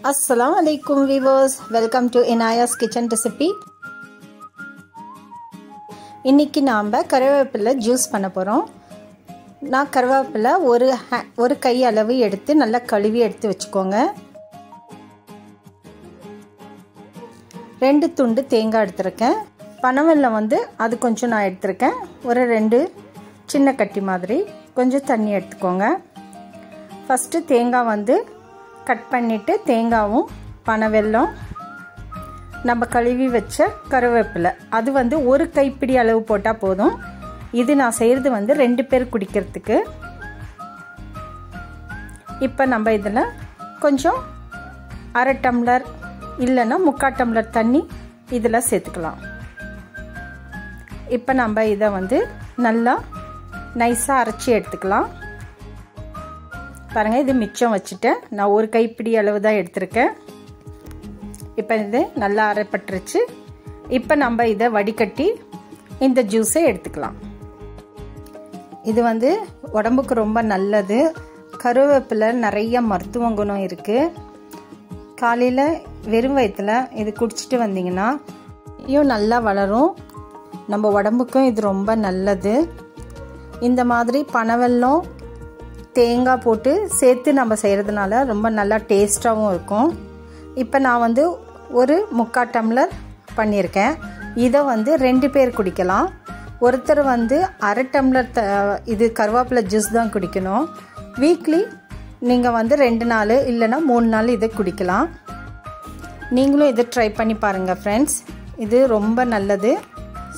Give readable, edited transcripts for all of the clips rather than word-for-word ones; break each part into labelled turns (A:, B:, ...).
A: Assalamu alaikum viewers, welcome to Inaaya's kitchen recipe. இன்னைக்கு நாம கருவேப்பிலை ஜூஸ் பண்ண போறோம். நான் கருவேப்பிலை ஒரு கை அளவு எடுத்து நல்லா கழுவி எடுத்து வச்சுக்கோங்க. 2 துண்டு தேங்காய் எடுத்துர்க்கேன். பனவெல்லம் அது கொஞ்சம் நான் எடுத்துர்க்கேன். ஒரு 2 சின்ன கட்டி மாதிரி கொஞ்சம் தண்ணி எடுத்துக்கோங்க. ஃபர்ஸ்ட் தேங்காய் கட் பண்ணிட்டு தேங்காவும் பனவெல்லம் நம்ம கழுவி வச்ச கருவேப்பிலை அது ஒரு கைப்பிடி அளவு போட்டா போதும். இது நான் செய்யறது 2 பேர் குடிக்கிறதுக்கு. இப்போ நம்ம இதல கொஞ்சம் அரை டம்ளர் இல்லனா 3/4 டம்ளர் தண்ணி இதல சேர்த்துக்கலாம். இப்போ நம்ம இத நல்லா நைஸா அரைச்சி எடுத்துக்கலாம். பாருங்க, இது மிச்சம் வச்சிட்டேன். நான் ஒரு கைப்பிடி அளவு தான் எடுத்துர்க்கேன். இப்போ இது நல்லா அரைப்பட்டுருச்சு. இப்போ நம்ம இத வடிகட்டி இந்த ஜூஸை எடுத்துக்கலாம். இது உடம்புக்கு ரொம்ப நல்லது. கருவேப்பிலை நிறைய மருத்துவ குணம் இருக்கு. காலையில வெறும் வயித்துல இது குடிச்சிட்டு வந்தீங்கன்னா இன்னும் நல்லா வளரும். நம்ம உடம்புக்கும் இது ரொம்ப நல்லது. இந்த மாதிரி பனவெல்லம் தேங்காய் போட்டு சேர்த்து நம்ம செய்கிறதுனால ரொம்ப நல்லா டேஸ்ட்டாகவும் இருக்கும். இப்போ நான் ஒரு 3/4 டம்ளர் பண்ணியிருக்கேன். இதை 2 பேர் குடிக்கலாம். ஒருத்தர் அரை டம்ளர் இது கருவேப்பிலை ஜூஸ் தான் குடிக்கணும். வீக்லி நீங்கள் 2 நாள் இல்லைன்னா 3 நாள் இதை குடிக்கலாம். நீங்களும் இதை ட்ரை பண்ணி பாருங்கள் ஃப்ரெண்ட்ஸ். இது ரொம்ப நல்லது.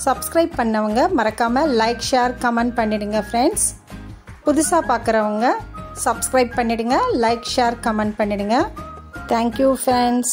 A: சப்ஸ்கிரைப் பண்ணவங்க மறக்காமல் லைக் ஷேர் கமெண்ட் பண்ணிடுங்க ஃப்ரெண்ட்ஸ். புதுசா பார்க்குறவங்க சப்ஸ்கிரைப் பண்ணிடுங்க, லைக் ஷேர் கமெண்ட் பண்ணிடுங்க. Thank you friends.